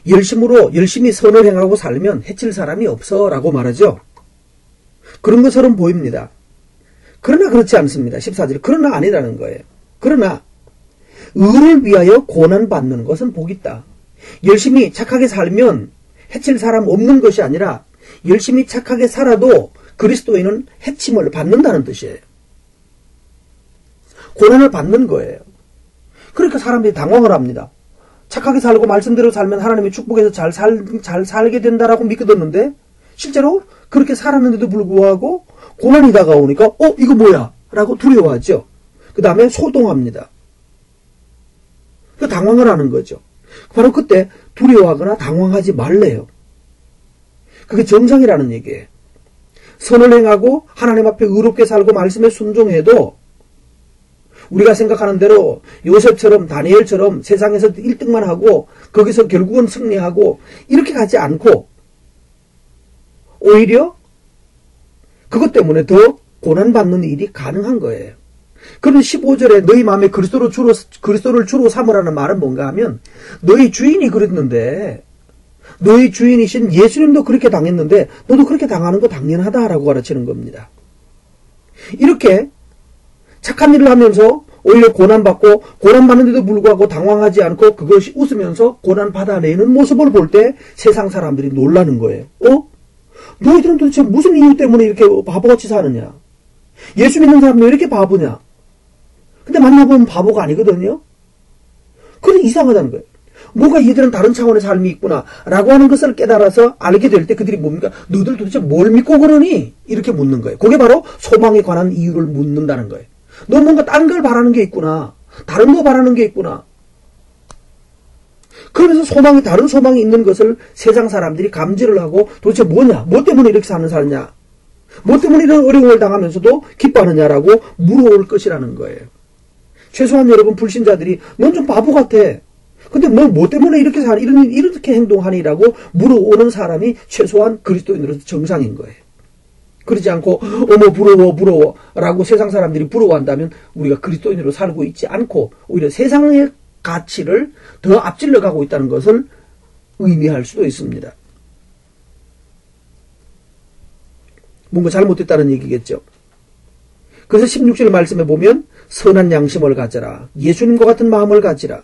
열심히 선을 행하고 살면 해칠 사람이 없어 라고 말하죠. 그런 것처럼 보입니다. 그러나 그렇지 않습니다. 14절. 그러나 아니라는 거예요. 그러나 의를 위하여 고난받는 것은 복이 있다. 열심히 착하게 살면 해칠 사람 없는 것이 아니라 열심히 착하게 살아도 그리스도인은 해침을 받는다는 뜻이에요. 고난을 받는 거예요. 그러니까 사람들이 당황을 합니다. 착하게 살고 말씀대로 살면 하나님의 축복에서 잘 살게 된다라고 믿거든는데 실제로 그렇게 살았는데도 불구하고 고난이 다가오니까 이거 뭐야? 라고 두려워하죠. 그 다음에 소동합니다. 그 당황을 하는 거죠. 바로 그때 두려워하거나 당황하지 말래요. 그게 정상이라는 얘기예요. 선을 행하고 하나님 앞에 의롭게 살고 말씀에 순종해도 우리가 생각하는 대로 요셉처럼 다니엘처럼 세상에서 1등만 하고 거기서 결국은 승리하고 이렇게 가지 않고 오히려 그것 때문에 더 고난받는 일이 가능한 거예요. 그런데 15절에 너희 마음에 그리스도를 주로 삼으라는 말은 뭔가 하면 너희 주인이 그랬는데 너희 주인이신 예수님도 그렇게 당했는데 너도 그렇게 당하는 거 당연하다라고 가르치는 겁니다. 이렇게 착한 일을 하면서 오히려 고난받고 고난받는데도 불구하고 당황하지 않고 그것이 웃으면서 고난 받아내는 모습을 볼 때 세상 사람들이 놀라는 거예요. 너희들은 도대체 무슨 이유 때문에 이렇게 바보같이 사느냐? 예수 믿는 사람은 왜 이렇게 바보냐? 근데 만나보면 바보가 아니거든요. 그건 이상하다는 거예요. 뭐가 얘들은 다른 차원의 삶이 있구나 라고 하는 것을 깨달아서 알게 될 때 그들이 뭡니까? 너희들 도대체 뭘 믿고 그러니? 이렇게 묻는 거예요. 그게 바로 소망에 관한 이유를 묻는다는 거예요. 너 뭔가 딴 걸 바라는 게 있구나. 다른 거 바라는 게 있구나. 그러면서 다른 소망이 있는 것을 세상 사람들이 감지를 하고 도대체 뭐냐? 뭐 때문에 이렇게 사느냐? 뭐 때문에 이런 어려움을 당하면서도 기뻐하느냐라고 물어올 것이라는 거예요. 최소한 여러분 불신자들이 넌 좀 바보 같아. 근데 너 뭐 때문에 이렇게 이렇게 행동하니라고 물어오는 사람이 최소한 그리스도인으로서 정상인 거예요. 그러지 않고 어머 부러워 라고 세상 사람들이 부러워한다면 우리가 그리스도인으로 살고 있지 않고 오히려 세상의 가치를 더 앞질러 가고 있다는 것을 의미할 수도 있습니다. 뭔가 잘못됐다는 얘기겠죠. 그래서 16절 말씀에 보면 선한 양심을 가져라. 예수님과 같은 마음을 가지라.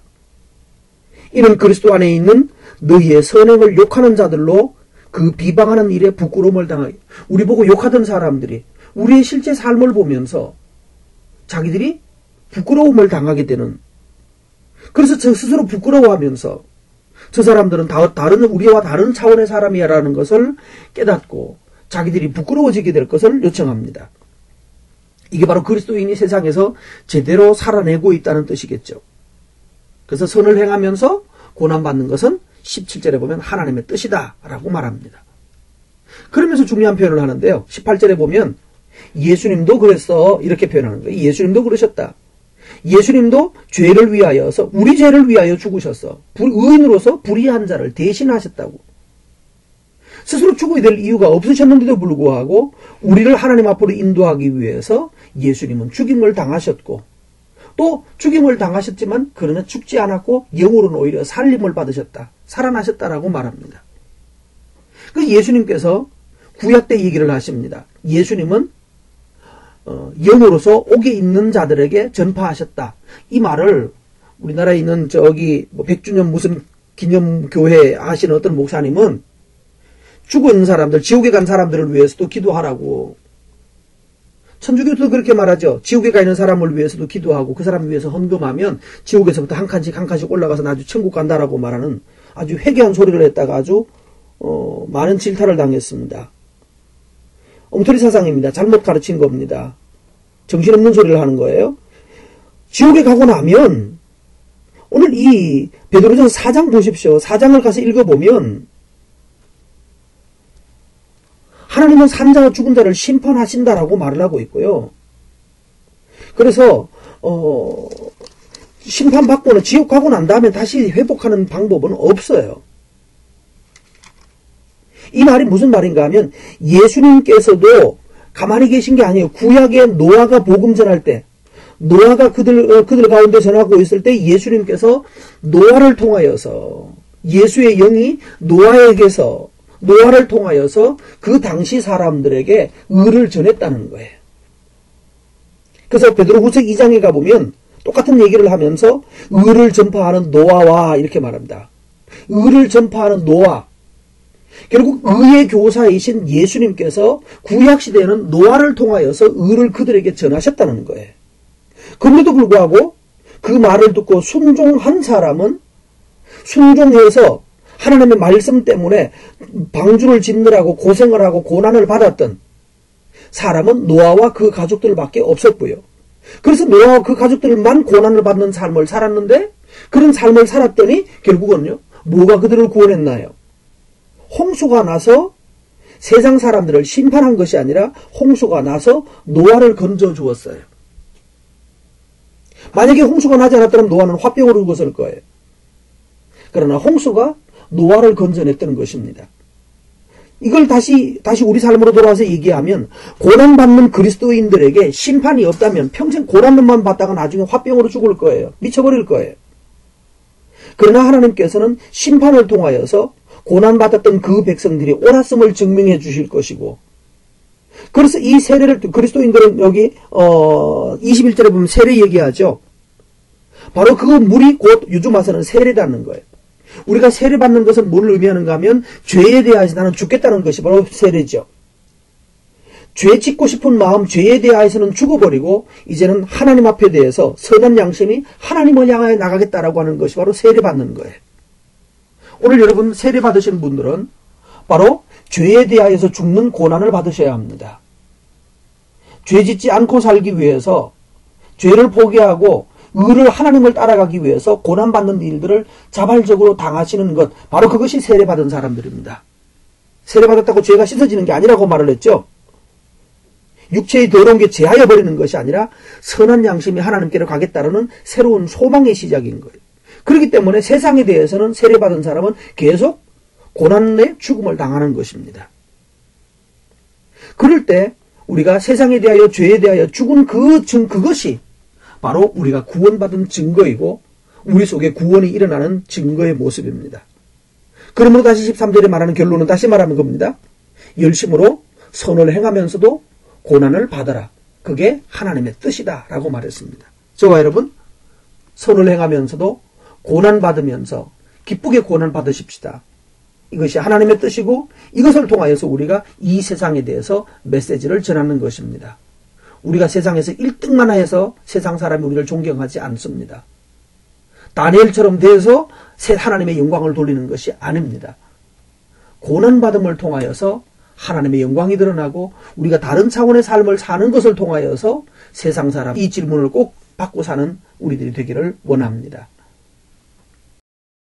이는 그리스도 안에 있는 너희의 선행을 욕하는 자들로 그 비방하는 일에 부끄러움을 당하게. 우리 보고 욕하던 사람들이 우리의 실제 삶을 보면서 자기들이 부끄러움을 당하게 되는, 그래서 저 스스로 부끄러워하면서 저 사람들은 우리와 다른 차원의 사람이야라는 것을 깨닫고 자기들이 부끄러워지게 될 것을 요청합니다. 이게 바로 그리스도인이 세상에서 제대로 살아내고 있다는 뜻이겠죠. 그래서 선을 행하면서 고난받는 것은 17절에 보면 하나님의 뜻이다 라고 말합니다. 그러면서 중요한 표현을 하는데요. 18절에 보면 예수님도 그랬어 이렇게 표현하는 거예요. 예수님도 그러셨다. 예수님도 죄를 위하여서 우리 죄를 위하여 죽으셨어. 의인으로서 불의한 자를 대신하셨다고. 스스로 죽어야 될 이유가 없으셨는데도 불구하고 우리를 하나님 앞으로 인도하기 위해서 예수님은 죽임을 당하셨고 또 죽임을 당하셨지만 그러나 죽지 않았고 영으로는 오히려 살림을 받으셨다. 살아나셨다라고 말합니다. 그 예수님께서 구약 때 얘기를 하십니다. 예수님은 영으로서 옥에 있는 자들에게 전파하셨다. 이 말을 우리나라에 있는 100주년 무슨 기념교회 하시는 어떤 목사님은 죽어 있는 사람들, 지옥에 간 사람들을 위해서도 기도하라고. 천주교도 그렇게 말하죠. 지옥에 가 있는 사람을 위해서도 기도하고 그 사람을 위해서 헌금하면 지옥에서부터 한 칸씩 올라가서 아주 천국 간다라고 말하는 아주 회개한 소리를 했다가 아주 많은 질타를 당했습니다. 엉터리 사상입니다. 잘못 가르친 겁니다. 정신없는 소리를 하는 거예요. 지옥에 가고 나면 오늘 이 베드로전서 4장 보십시오. 4장을 가서 읽어보면 하나님은 산자와 죽은 자를 심판하신다라고 말을 하고 있고요. 그래서 심판받고는 지옥 가고 난 다음에 다시 회복하는 방법은 없어요. 이 말이 무슨 말인가 하면 예수님께서도 가만히 계신 게 아니에요. 구약의 노아가 복음 전할 때 노아가 그들 가운데 전하고 있을 때 예수님께서 노아를 통하여서 예수의 영이 노아를 통하여서 그 당시 사람들에게 의를 전했다는 거예요. 그래서 베드로후서 2장에 가보면 똑같은 얘기를 하면서 의를 전파하는 노아와 이렇게 말합니다. 의를 전파하는 노아. 결국 의의 교사이신 예수님께서 구약시대에는 노아를 통하여서 의를 그들에게 전하셨다는 거예요. 그런데도 불구하고 그 말을 듣고 순종한 사람은 순종해서 하나님의 말씀 때문에 방주를 짓느라고 고생을 하고 고난을 받았던 사람은 노아와 그 가족들밖에 없었고요. 그래서 노아와 그 가족들만 고난을 받는 삶을 살았는데 그런 삶을 살았더니 결국은요. 뭐가 그들을 구원했나요? 홍수가 나서 세상 사람들을 심판한 것이 아니라 홍수가 나서 노아를 건져 주었어요. 만약에 홍수가 나지 않았다면 노아는 화병으로 죽었을 거예요. 그러나 홍수가 노아를 건져냈다는 것입니다. 이걸 다시 우리 삶으로 돌아와서 얘기하면 고난받는 그리스도인들에게 심판이 없다면 평생 고난만 받다가 나중에 화병으로 죽을 거예요. 미쳐버릴 거예요. 그러나 하나님께서는 심판을 통하여서 고난받았던 그 백성들이 옳았음을 증명해 주실 것이고 그래서 이 세례를 그리스도인들은 여기 21절에 보면 세례 얘기하죠. 바로 그 물이 곧 요즘 와서는 세례라는 거예요. 우리가 세례받는 것은 뭘 의미하는가 하면 죄에 대하여서 나는 죽겠다는 것이 바로 세례죠. 죄 짓고 싶은 마음, 죄에 대하여서는 죽어버리고 이제는 하나님 앞에 대해서 선한 양심이 하나님을 향하여 나가겠다라고 하는 것이 바로 세례받는 거예요. 오늘 여러분 세례받으신 분들은 바로 죄에 대하여서 죽는 고난을 받으셔야 합니다. 죄 짓지 않고 살기 위해서 죄를 포기하고 의를 하나님을 따라가기 위해서 고난받는 일들을 자발적으로 당하시는 것 바로 그것이 세례받은 사람들입니다. 세례받았다고 죄가 씻어지는 게 아니라고 말을 했죠. 육체의 더러운 게 제하여 버리는 것이 아니라 선한 양심이 하나님께로 가겠다는 새로운 소망의 시작인 거예요. 그렇기 때문에 세상에 대해서는 세례받은 사람은 계속 고난의 죽음을 당하는 것입니다. 그럴 때 우리가 세상에 대하여 죄에 대하여 죽은 그것이 바로 우리가 구원받은 증거이고 우리 속에 구원이 일어나는 증거의 모습입니다. 그러므로 다시 13절에 말하는 결론은 다시 말하는 겁니다. 열심으로 선을 행하면서도 고난을 받아라. 그게 하나님의 뜻이다 라고 말했습니다. 저와 여러분 선을 행하면서도 고난받으면서 기쁘게 고난받으십시다. 이것이 하나님의 뜻이고 이것을 통하여서 우리가 이 세상에 대해서 메시지를 전하는 것입니다. 우리가 세상에서 1등만 해서 세상 사람이 우리를 존경하지 않습니다. 다니엘처럼 돼서 하나님의 영광을 돌리는 것이 아닙니다. 고난받음을 통하여서 하나님의 영광이 드러나고 우리가 다른 차원의 삶을 사는 것을 통하여서 세상 사람 이 질문을 꼭 받고 사는 우리들이 되기를 원합니다.